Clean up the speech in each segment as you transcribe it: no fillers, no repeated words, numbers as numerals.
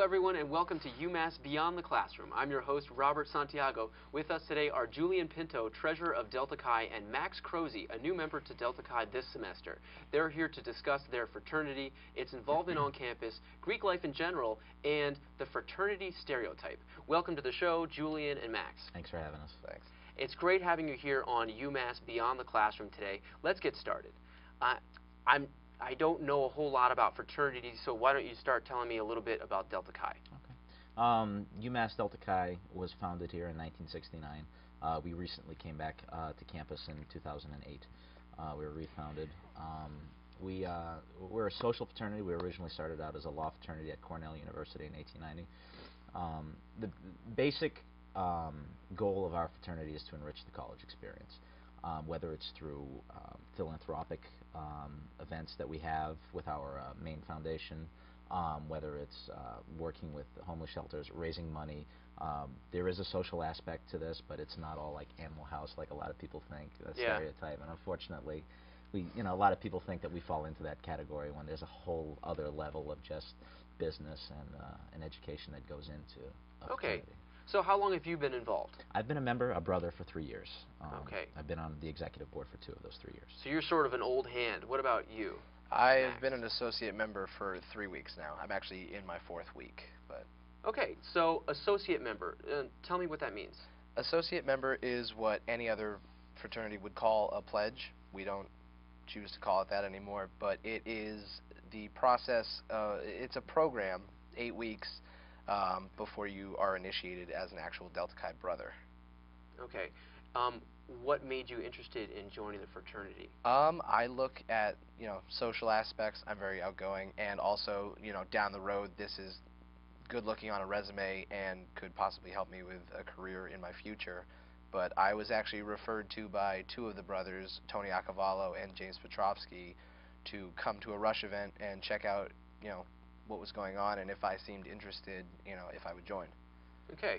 everyone, and welcome to UMass Beyond the Classroom. I'm your host, Robert Santiago. With us today are Julian Ponto, treasurer of Delta Chi, and Max Krozy, a new member to Delta Chi this semester. They're here to discuss their fraternity, its involvement on campus, Greek life in general, and the fraternity stereotype. Welcome to the show, Julian and Max. Thanks for having us. Thanks. It's great having you here on UMass Beyond the Classroom today. Let's get started. I don't know a whole lot about fraternities, so why don't you start telling me a little bit about Delta Chi? Okay. UMass Delta Chi was founded here in 1969. We recently came back to campus in 2008. We were refounded. We're a social fraternity. We originally started out as a law fraternity at Cornell University in 1890. The basic goal of our fraternity is to enrich the college experience, whether it's through philanthropic events that we have with our main foundation, whether it's working with homeless shelters, raising money. There is a social aspect to this, but it's not all like Animal House like a lot of people think, a stereotype. And unfortunately, a lot of people think that we fall into that category when there's a whole other level of just business and education that goes into a fraternity. So how long have you been involved? I've been a brother for 3 years. Okay. I've been on the executive board for 2 of those 3 years. So you're sort of an old hand. What about you? I've been an associate member for 3 weeks now. I'm actually in my 4th week. Okay, so associate member. Tell me what that means. Associate member is what any other fraternity would call a pledge. We don't choose to call it that anymore, but it is the process. It's a program, 8 weeks, before you are initiated as an actual Delta Chi brother. Okay. What made you interested in joining the fraternity? I look at, social aspects. I'm very outgoing, and also, down the road, this is good looking on a resume and could possibly help me with a career in my future. But I was actually referred to by 2 of the brothers, Tony Akavallo and James Petrovsky, to come to a Rush event and check out, what was going on, and if I seemed interested, if I would join. Okay.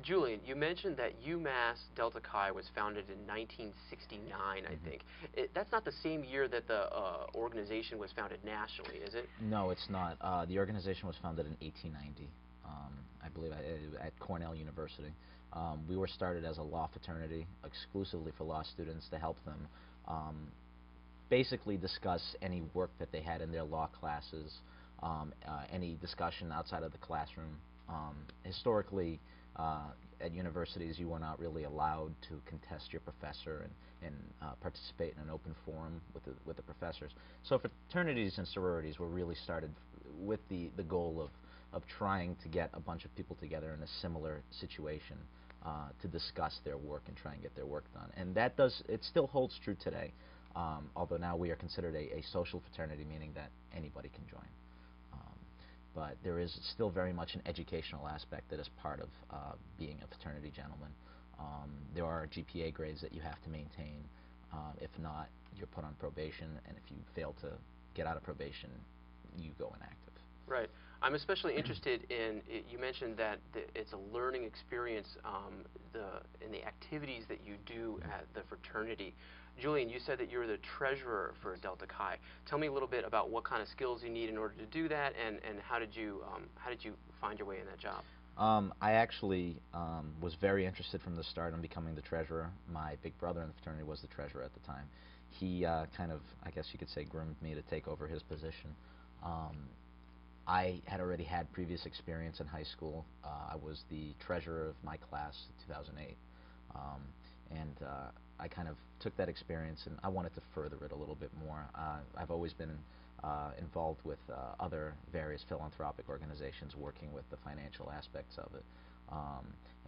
Julian, you mentioned that UMass Delta Chi was founded in 1969, I think. That's not the same year that the organization was founded nationally, is it? No, it's not. The organization was founded in 1890, I believe, at Cornell University. We were started as a law fraternity, exclusively for law students, to help them basically discuss any work that they had in their law classes, any discussion outside of the classroom. Historically, at universities, you were not really allowed to contest your professor and participate in an open forum with the professors. So fraternities and sororities were really started with the goal of trying to get a bunch of people together in a similar situation to discuss their work and try and get their work done. And it still holds true today, although now we are considered a social fraternity, meaning that anybody can join. But there is still very much an educational aspect that is part of being a fraternity gentleman. There are GPA grades that you have to maintain. If not, you're put on probation, and if you fail to get out of probation, you go inactive. Right. I'm especially interested in, you mentioned that it's a learning experience in the activities that you do at the fraternity. Julian, you said that you're the treasurer for Delta Chi. Tell me a little bit about what kind of skills you need in order to do that, and how did you find your way in that job? I actually was very interested from the start in becoming the treasurer. My big brother in the fraternity was the treasurer at the time. He kind of, I guess you could say, groomed me to take over his position. I had already had previous experience in high school. I was the treasurer of my class in 2008. And I kind of took that experience and I wanted to further it a little bit more. I've always been involved with other various philanthropic organizations working with the financial aspects of it.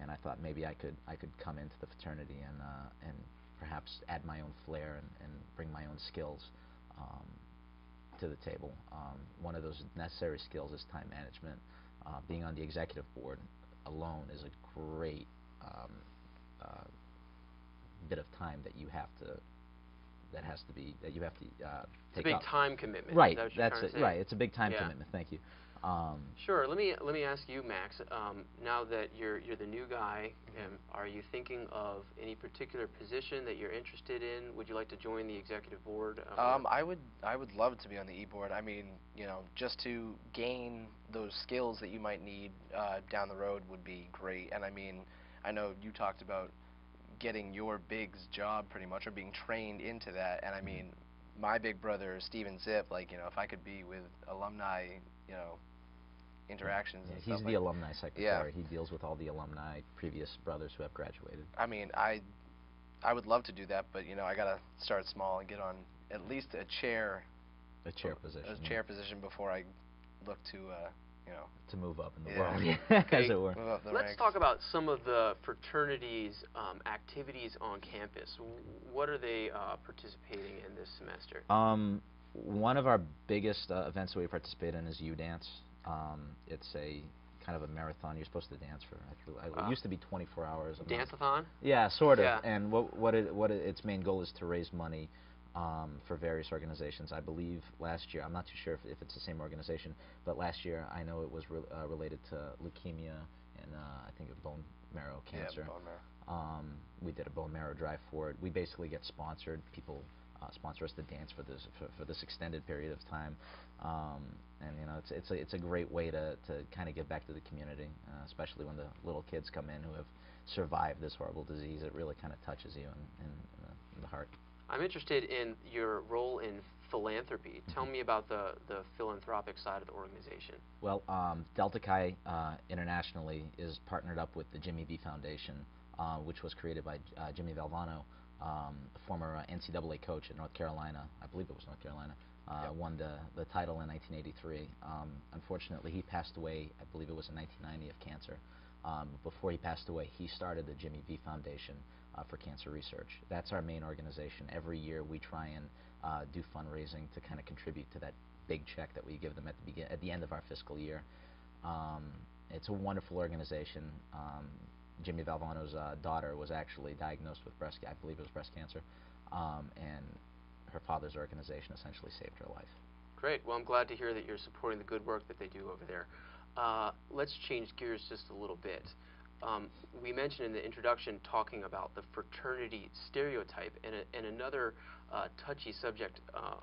And I thought maybe I could come into the fraternity and perhaps add my own flair and bring my own skills to the table. One of those necessary skills is time management. Being on the executive board alone is a great bit of time that you have to take it's a big up. time commitment. Right. Is that what you're trying to say? Right. It's a big time commitment. Thank you. Sure. Let me ask you, Max. Now that you're the new guy, are you thinking of any particular position that you're interested in? Would you like to join the executive board? I would love to be on the e-board. I mean, you know, just to gain those skills that you might need down the road would be great. And I mean, I know you talked about getting your big's job pretty much, or being trained into that. And I mean, my big brother Steven Zip, like, you know, if I could be with alumni, you know, interactions and stuff. He's the alumni secretary. Yeah. He deals with all the alumni, previous brothers who have graduated. I mean, I would love to do that, but you know, I gotta start small and get on at least a chair position. A chair position before I look to, you know, to move up in the Yeah. world, Okay. as it were. move up the Let's ranks. talk about some of the fraternities' activities on campus. What are they participating in this semester? One of our biggest events that we participate in is U-Dance. It's a kind of a marathon. You're supposed to dance for. It used to be 24 hours. Dance-a-thon? Yeah, sort of. Yeah. And its main goal is to raise money for various organizations. I believe last year, I'm not too sure if it's the same organization, but last year I know it was related to leukemia and I think of bone marrow cancer. Yeah, bone marrow. We did a bone marrow drive for it. We basically get sponsored. People sponsor us to dance for this extended period of time, and you know, it's a great way to kind of give back to the community, especially when the little kids come in who have survived this horrible disease. It really kind of touches you in the heart. I'm interested in your role in philanthropy. Tell me about the philanthropic side of the organization. Well, Delta Chi internationally is partnered up with the Jimmy V Foundation, which was created by Jimmy Valvano, a former NCAA coach at North Carolina. I believe it was North Carolina. Won the title in 1983. Unfortunately, he passed away, I believe it was in 1990, of cancer. Before he passed away, he started the Jimmy V Foundation for cancer research. That's our main organization. Every year we try and do fundraising to kind of contribute to that big check that we give them at the end of our fiscal year. It's a wonderful organization. Jimmy Valvano's daughter was actually diagnosed with I believe it was breast cancer, and her father's organization essentially saved her life. Great. Well, I'm glad to hear that you're supporting the good work that they do over there. Let's change gears just a little bit. We mentioned in the introduction talking about the fraternity stereotype, and another touchy subject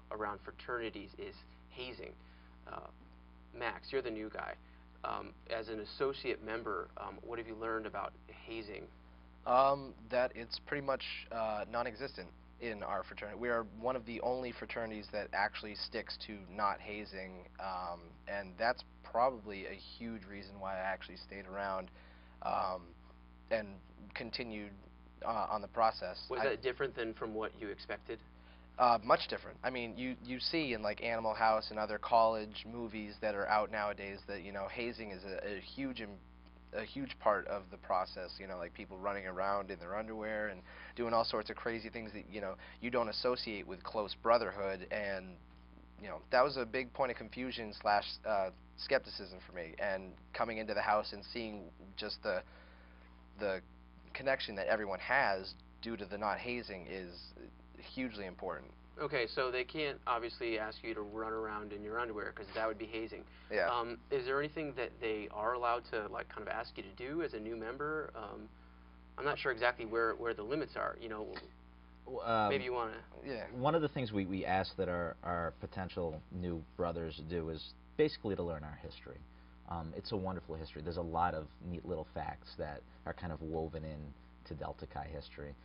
around fraternities is hazing. Max, you're the new guy. As an associate member, what have you learned about hazing? That it's pretty much non-existent in our fraternity. We are one of the only fraternities that actually sticks to not hazing, and that's probably a huge reason why I actually stayed around and continued on the process. Was that different than from what you expected? Much different. I mean, you see in like Animal House and other college movies that are out nowadays that, you know, hazing is a huge part of the process. You know, like people running around in their underwear and doing all sorts of crazy things that, you know, you don't associate with close brotherhood. And you know, that was a big point of confusion slash skepticism for me. And coming into the house and seeing just the connection that everyone has due to the not hazing is hugely important. Okay, so they can't obviously ask you to run around in your underwear because that would be hazing. Yeah. Is there anything that they are allowed to like kind of ask you to do as a new member? I'm not sure exactly where the limits are. You know, maybe you want to. Yeah. One of the things we ask that our potential new brothers do is basically to learn our history. It's a wonderful history. There's a lot of neat little facts that are kind of woven in to Delta Chi history.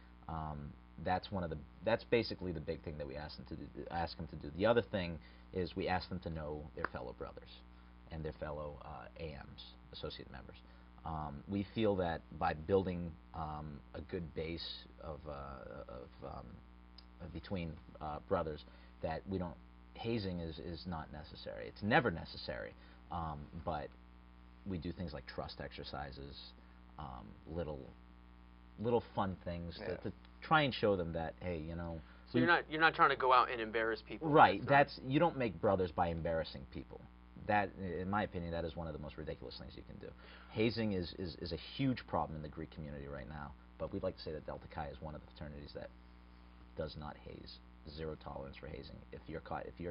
That's basically the big thing that we ask them to do. The other thing is we ask them to know their fellow brothers and their fellow AMs, associate members. We feel that by building a good base of between brothers, that hazing is not necessary. It's never necessary, but we do things like trust exercises, little fun things to try and show them that, hey, you know. So you're not trying to go out and embarrass people. Right. You don't make brothers by embarrassing people. That, in my opinion, that is one of the most ridiculous things you can do. Hazing is a huge problem in the Greek community right now, but we'd like to say that Delta Chi is one of the fraternities that does not haze. Zero tolerance for hazing. If your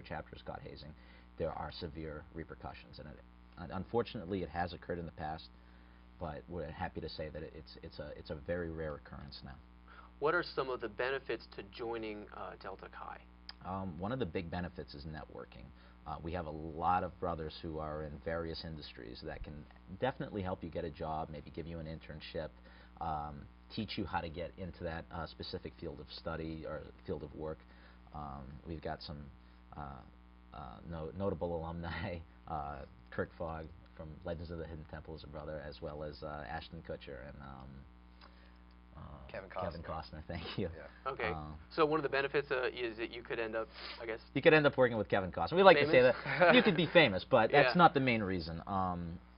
chapter is caught hazing, there are severe repercussions in it. Unfortunately, it has occurred in the past, but we're happy to say that it's a very rare occurrence now. What are some of the benefits to joining Delta Chi? One of the big benefits is networking. We have a lot of brothers who are in various industries that can definitely help you get a job, maybe give you an internship, teach you how to get into that specific field of study or field of work. We've got some notable alumni. Kurt Fogg from Legends of the Hidden Temple is a brother, as well as Ashton Kutcher and Kevin Costner, thank you. Yeah. Okay. So one of the benefits is that you could end up, I guess... You could end up working with Kevin Costner. We like famous? to say that. You could be famous, but Yeah. that's not the main reason.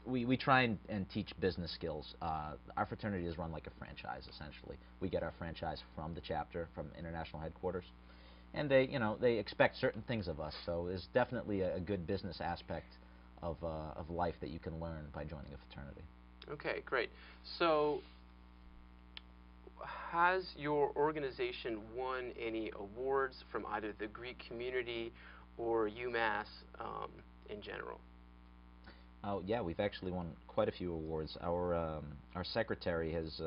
We try and teach business skills. Our fraternity is run like a franchise, essentially. We get our franchise from the chapter, from international headquarters. And they expect certain things of us, so there's definitely a good business aspect of life that you can learn by joining a fraternity. Okay, great. So, has your organization won any awards from either the Greek community or UMass in general? Yeah, we've actually won quite a few awards. Our secretary has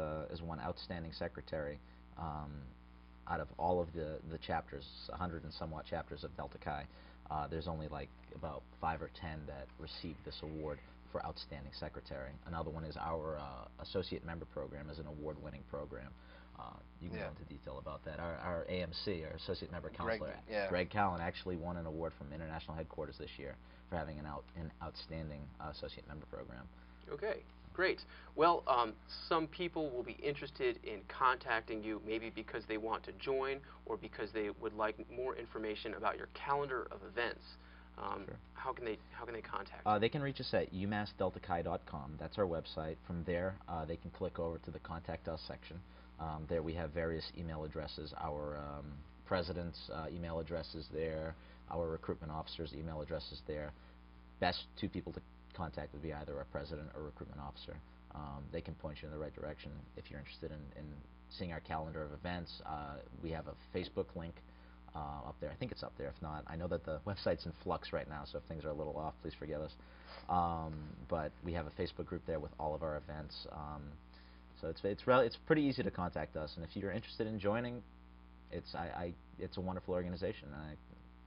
won Outstanding Secretary out of all of the chapters, 100 and somewhat chapters of Delta Chi. There's only like about 5 or 10 that received this award for Outstanding Secretary. Another one is our Associate Member Program is an award-winning program. You can go into detail about that. Our AMC, our Associate Member Counselor, Greg Callan, actually won an award from International Headquarters this year for having an outstanding Associate Member Program. Okay, great. Well, some people will be interested in contacting you, maybe because they want to join or because they would like more information about your calendar of events. Sure. How can they contact you? They can reach us at umassdeltachi.com. That's our website. From there, they can click over to the Contact Us section. There we have various email addresses. Our president's email address is there. Our recruitment officer's email address is there. Best two people to contact would be either our president or recruitment officer. They can point you in the right direction if you're interested in seeing our calendar of events. We have a Facebook link up there. I think it's up there. If not, I know that the website's in flux right now, so if things are a little off, please forgive us. But we have a Facebook group there with all of our events. So it's pretty easy to contact us, and if you're interested in joining, it's a wonderful organization, and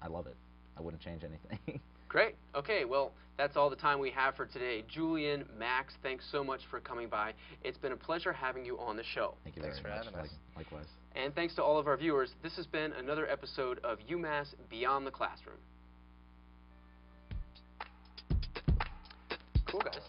I love it. I wouldn't change anything. Great. Okay, well, that's all the time we have for today. Julian, Max, thanks so much for coming by. It's been a pleasure having you on the show. Thank you Thanks very for much. having us. Likewise. And thanks to all of our viewers. This has been another episode of UMass Beyond the Classroom. Cool, guys.